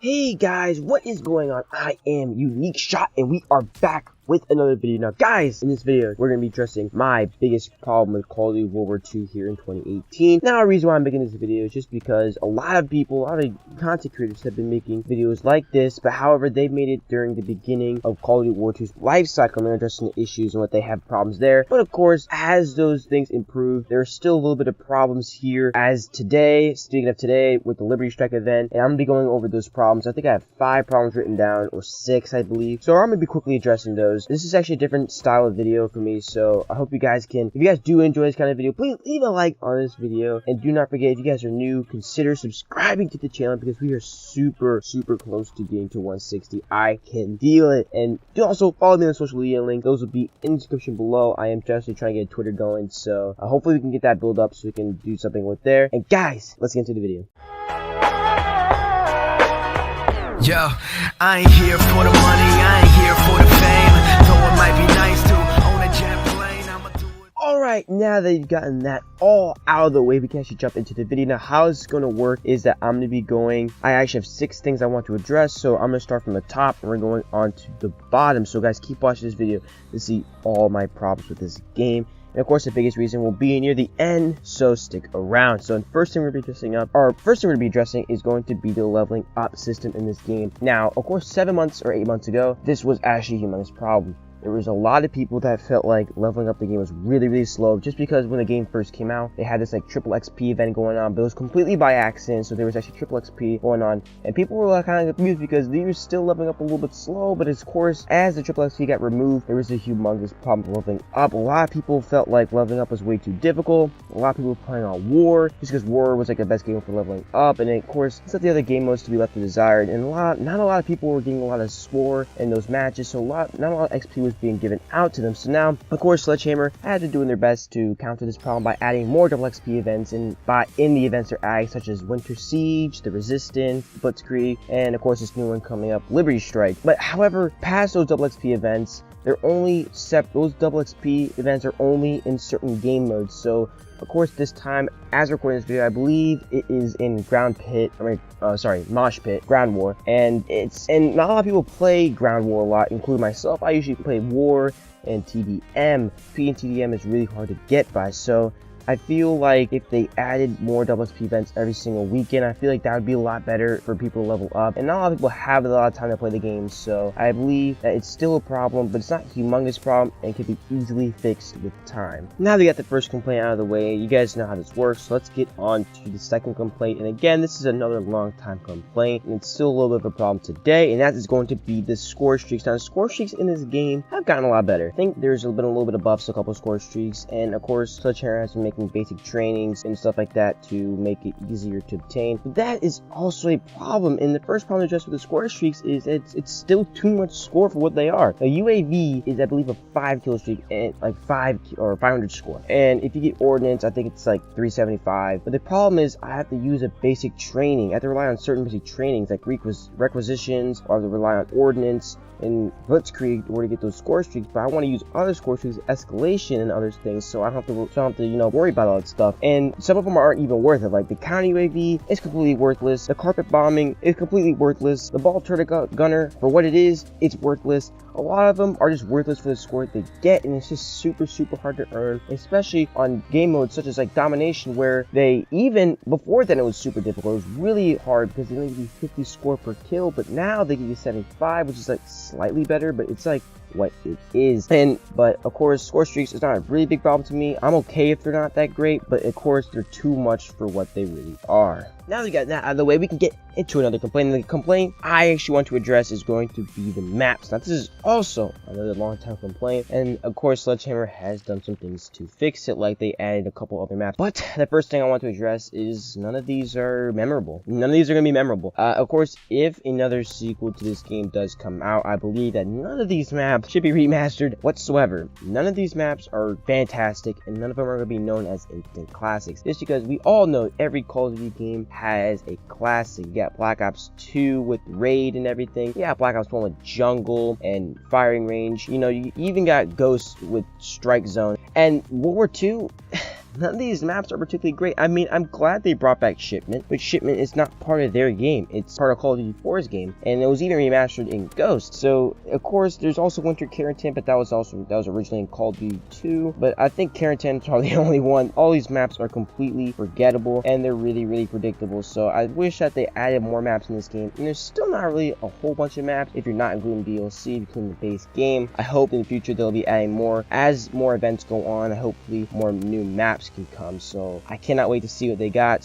Hey guys, what is going on? I am Unique Shot and we are back with another video. Now guys, in this video we're going to be addressing my biggest problem with Call of Duty World War II here in 2018. Now the reason why I'm making this video is just because a lot of content creators have been making videos like this, but however they made it during the beginning of Call of Duty World War II's life cycle and they're addressing the issues and what they have problems there. But of course, as those things improve, there's still a little bit of problems here as today, speaking of today, with the Liberty Strike event, and I'm going to be going over those problems. I think I have 5 problems written down, or 6 I believe, so I'm going to be quickly addressing those. This is actually a different style of video for me, so I hope you guys can, if you guys do enjoy this kind of video, please leave a like on this video, and do not forget, if you guys are new, consider subscribing to the channel because we are super close to getting to 160. I can feel it. And do also follow me on social media link, those will be in the description below. I am just trying to get Twitter going, so hopefully we can get that build up so we can do something with there. And guys, let's get into the video. Yo, I ain't here for the money, I ain't here for the fame. Though it might be nice to own a jet plane, I'ma do it. Alright, now that you've gotten that all out of the way, we can actually jump into the video. Now, how it's going to work is that I'm going to be going, I actually have 6 things I want to address, so I'm going to start from the top and we're going on to the bottom. So guys, keep watching this video to see all my problems with this game. And of course, the biggest reason will be near the end, so stick around. So the first thing we're going to be addressing is going to be the leveling up system in this game. Now, of course, 7 months or 8 months ago, this was actually a humongous problem. There was a lot of people that felt like leveling up the game was really slow, just because when the game first came out, they had this like triple XP event going on, but it was completely by accident. So there was actually triple XP going on, and people were kind of confused because they were still leveling up a little bit slow. But of course, as the triple XP got removed, there was a humongous problem with leveling up. A lot of people felt like leveling up was way too difficult. A lot of people were playing on War just because War was like the best game for leveling up, and then, of course, it's not the other game modes to be left to desired. And not a lot of people were getting a lot of score in those matches, so not a lot of XP was being given out to them. So now, of course, Sledgehammer had to doing their best to counter this problem by adding more double XP events, and in the events they're adding, such as Winter Siege, the Resistance, Blitzkrieg, and of course this new one coming up, Liberty Strike. But however, past those double XP events, they're only those double XP events are only in certain game modes. So of course, this time, as recording this video, I believe it is in Mosh Pit, Ground War, and not a lot of people play Ground War a lot, including myself. I usually play War and TDM. P and TDM is really hard to get by, so I feel like if they added more double XP events every single weekend, I feel like that would be a lot better for people to level up. And not a lot of people have a lot of time to play the game, so I believe that it's still a problem, but it's not a humongous problem and can be easily fixed with time. Now that we got the first complaint out of the way, you guys know how this works, so let's get on to the second complaint. And again, this is another long time complaint, and it's still a little bit of a problem today, and that is going to be the score streaks. Now, the score streaks in this game have gotten a lot better. I think there's been a little bit of buffs, a couple of score streaks, and of course, Sledgehammer has been making basic trainings and stuff like that to make it easier to obtain. But that is also a problem, and the first problem addressed with the score streaks is it's still too much score for what they are. A UAV is, I believe, a 5 kill streak and like 500 score, and if you get ordnance, I think it's like 375. But the problem is I have to use a basic training. I have to rely on certain basic trainings like requisitions, or I have to rely on ordnance and Blitzkrieg in order to get those score streaks. But I want to use other score streaks, escalation and other things, so I don't have to worry about all that stuff. And some of them aren't even worth it. Like the counter UAV is completely worthless. The carpet bombing is completely worthless. The ball turret gunner, for what it is, it's worthless. A lot of them are just worthless for the score they get, and it's just super hard to earn, especially on game modes such as like Domination, where they, even before then, it was super difficult. It was really hard because they only give you 50 score per kill, but now they give you 75, which is like slightly better, but it's like what it is. But of course, score streaks is not a really big problem to me. I'm okay if they're not that great, but of course they're too much for what they really are. Now that we got that out of the way, we can get into another complaint. And the complaint I actually want to address is going to be the maps. Now, this is also another long time complaint, and of course, Sledgehammer has done some things to fix it, like they added a couple other maps. But the first thing I want to address is none of these are memorable. None of these are going to be memorable. Of course, if another sequel to this game does come out, I believe that none of these maps should be remastered whatsoever. None of these maps are fantastic, and none of them are going to be known as instant classics. Just because we all know every Call of Duty game has a classic. You got Black Ops 2 with Raid and everything. Yeah, Black Ops 1 with Jungle and Firing Range. You know, you even got Ghost with Strike Zone. And World War II, none of these maps are particularly great. I mean, I'm glad they brought back Shipment, but Shipment is not part of their game. It's part of Call of Duty 4's game, and it was even remastered in Ghost. So of course there's also Winter Carrington, but that was originally in Call of Duty 2. But I think Carrington is probably the only one. All these maps are completely forgettable, and they're really predictable. So I wish that they added more maps in this game. And there's still not really a whole bunch of maps if you're not including DLC between the base game. I hope in the future they'll be adding more as more events go on. Hopefully more new maps can come. So I cannot wait to see what they got.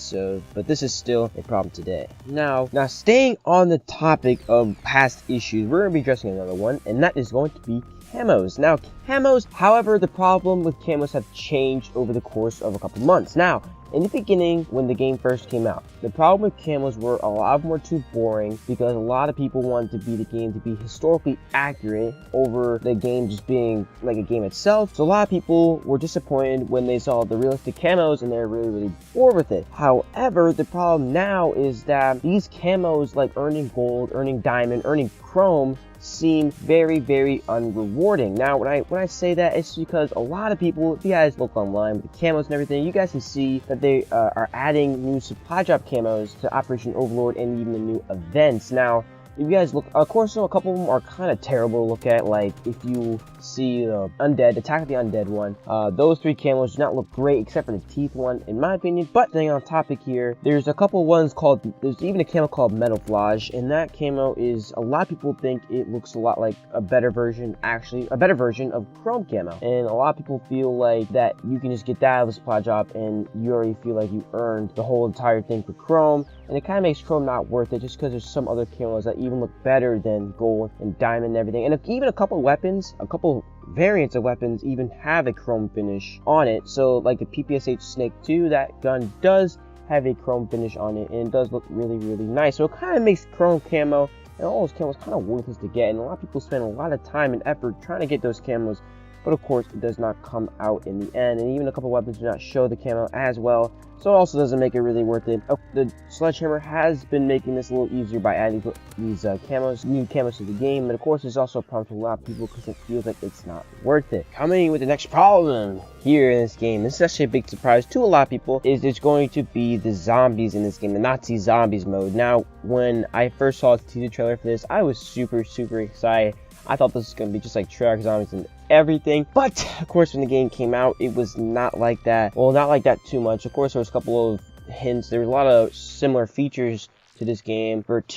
But this is still a problem today. Now staying on the topic of past issues, we're going to be addressing another one, and that is going to be camos. Now camos, however, the problem with camos have changed over the course of a couple months. Now, in the beginning, when the game first came out, the problem with camos were a lot more too boring because a lot of people wanted the game to be historically accurate over the game just being like a game itself. So a lot of people were disappointed when they saw the realistic camos and they're really bored with it. However, the problem now is that these camos like earning gold, earning diamond, earning chrome seem very unrewarding. Now when I say that, it's because a lot of people, if you guys look online with the camos and everything, you guys can see that they are adding new supply drop camos to Operation Overlord and even the new events. Now if you guys look, of course, a couple of them are kind of terrible to look at. Like if you see the Undead, Attack of the Undead one, those 3 camos do not look great except for the teeth one, in my opinion. But staying on topic here, there's a couple ones called, there's even a camo called Metalflage, and that camo is, a lot of people think it looks a lot like a better version, actually a better version of Chrome camo, and a lot of people feel like that you can just get that out of a supply drop and you already feel like you earned the whole entire thing for Chrome. And it kind of makes Chrome not worth it just because there's some other camos that even look better than gold and diamond and everything. And even a couple weapons, a couple variants of weapons even have a chrome finish on it. So like the PPSH Snake 2, that gun does have a chrome finish on it, and it does look really nice. So it kind of makes chrome camo and all those camos kind of worthless to get, and a lot of people spend a lot of time and effort trying to get those camos, but of course it does not come out in the end. And even a couple weapons do not show the camo as well, so it also doesn't make it really worth it. The Sledgehammer has been making this a little easier by adding these camos, new camos to the game, but of course it's also a problem to a lot of people because it feels like it's not worth it. Coming with the next problem here in this game, this is actually a big surprise to a lot of people, is there's going to be the zombies in this game, the Nazi zombies mode. Now when I first saw the teaser trailer for this, I was super excited. I thought this was going to be just like Treyarch zombies and everything, but of course when the game came out, it was not like that. Well, not like that too much. Of course there was a couple of hints, there was a lot of similar features to this game compared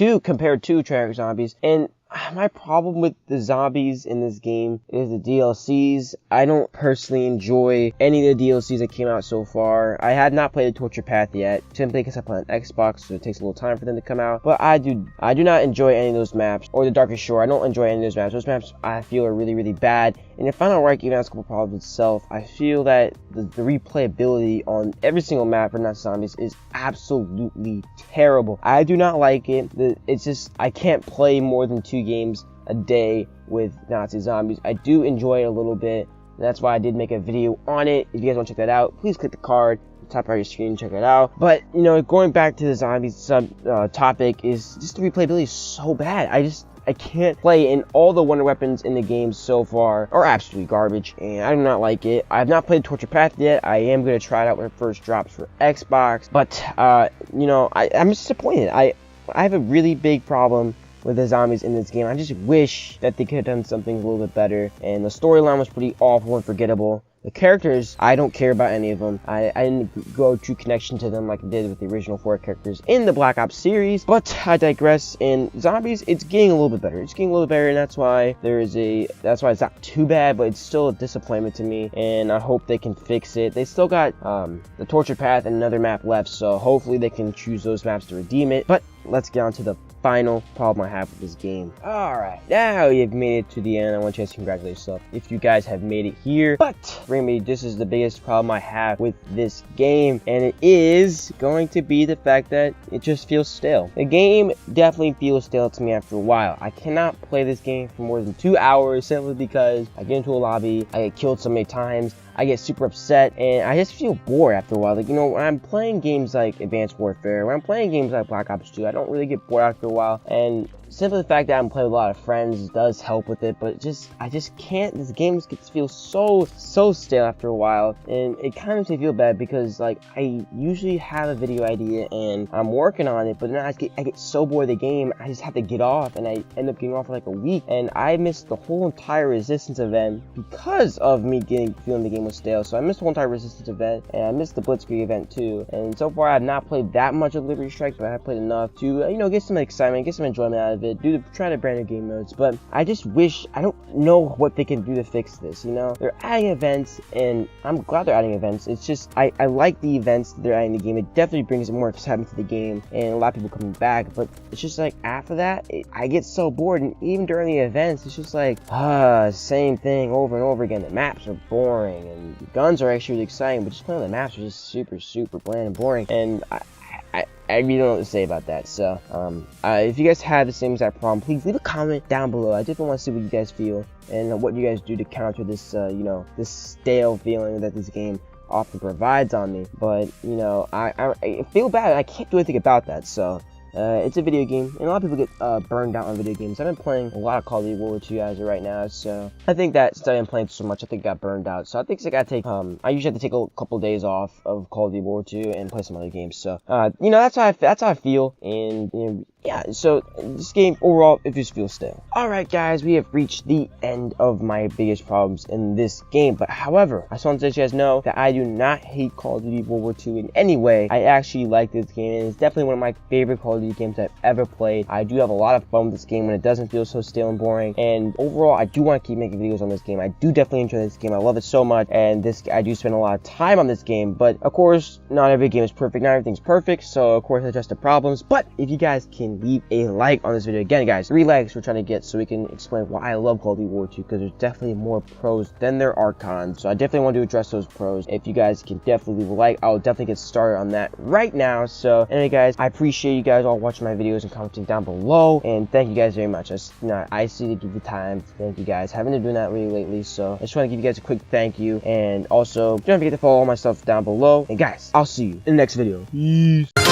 to Treyarch zombies. And my problem with the zombies in this game is the DLCs. I don't personally enjoy any of the DLCs that came out so far. I had not played the Torture Path yet, simply because I play on Xbox, so it takes a little time for them to come out. But I do not enjoy any of those maps, or the Darkest Shore. I don't enjoy any of those maps. Those maps I feel are really bad. And if Final Reich even has a couple problems itself, I feel that the replayability on every single map for Nazi zombies is absolutely terrible. I do not like it. It's just, I can't play more than 2 games a day with Nazi zombies. I do enjoy it a little bit, and that's why I did make a video on it. If you guys want to check that out, please click the card at the top right of your screen and check it out. But you know, going back to the zombies topic, is just the replayability is so bad. I can't play, and all the wonder weapons in the game so far are absolutely garbage, and I do not like it. I have not played Torture Path yet. I am going to try it out when it first drops for Xbox, but you know, I'm disappointed. I have a really big problem with the zombies in this game. I just wish that they could have done something a little bit better, and the storyline was pretty awful and forgettable. The characters, I don't care about any of them. I didn't go true connection to them like I did with the original 4 characters in the Black Ops series, but I digress. In zombies, it's getting a little bit better. It's getting a little better, and that's why it's not too bad, but it's still a disappointment to me, and I hope they can fix it. They still got the Torture Path and another map left, so hopefully they can choose those maps to redeem it. But let's get on to the final problem I have with this game. Alright, now you've made it to the end. I want you to congratulate yourself if you guys have made it here. But for me, this is the biggest problem I have with this game, and it is going to be the fact that it just feels stale. The game definitely feels stale to me after a while. I cannot play this game for more than 2 hours simply because I get into a lobby, I get killed so many times, I get super upset, and I just feel bored after a while. Like, you know, when I'm playing games like Advanced Warfare, when I'm playing games like Black Ops 2, I don't really get bored after a while. And simply the fact that I'm playing with a lot of friends does help with it, but I just can't. This game gets feel so stale after a while, and it kind of makes me feel bad because like I usually have a video idea and I'm working on it, but then I get so bored of the game, I just have to get off, and I end up getting off for like a week, and I missed the whole entire Resistance event because of me feeling the game was stale. So I missed the whole entire Resistance event, and I missed the Blitzkrieg event too. And so far I have not played that much of Liberty Strike, but I have played enough to get some excitement, get some enjoyment out of it, try to brand new game modes. But I just wish, I don't know what they can do to fix this. They're adding events, and I'm glad they're adding events. It's just I like the events that they're adding in the game. It definitely brings more excitement to the game and a lot of people coming back, but it's just like after that I get so bored, and even during the events it's just like same thing over and over again. The maps are boring, and the guns are actually really exciting, but just playing the maps are just super bland and boring, and I really don't know what to say about that. So if you guys have the same exact problem, please leave a comment down below. I definitely want to see what you guys feel and what you guys do to counter this this stale feeling that this game often provides on me. But I feel bad, I can't do anything about that. So it's a video game, and a lot of people get burned out on video games. I've been playing a lot of Call of Duty World War 2 as of right now, so I think that since I've been playing so much, I think I got burned out. So I think I gotta take I usually have to take a couple days off of Call of Duty World War 2 and play some other games. So that's how I feel, and yeah, so this game overall, it just feels stale. Alright guys, we have reached the end of my biggest problems in this game, but however, I just want to let you guys know that I do not hate Call of Duty World War 2 in any way. I actually like this game, and it's definitely one of my favorite Call of Duty games I've ever played. I do have a lot of fun with this game when it doesn't feel so stale and boring, and overall, I do want to keep making videos on this game. I do definitely enjoy this game. I love it so much, and I do spend a lot of time on this game, but of course, not every game is perfect, not everything's perfect, so of course, I address the problems. But if you guys can leave a like on this video, again guys, 3 likes we're trying to get so we can explain why I love Call of Duty World War 2, because there's definitely more pros than there are cons, so I definitely want to address those pros. If you guys can definitely leave a like, I'll definitely get started on that right now. So anyway guys, I appreciate you guys all watching my videos and commenting down below, and thank you guys very much. I see to give you time. Thank you guys. Haven't been doing that really lately, so I just want to give you guys a quick thank you, and also don't forget to follow all my stuff down below, and guys, I'll see you in the next video. Peace.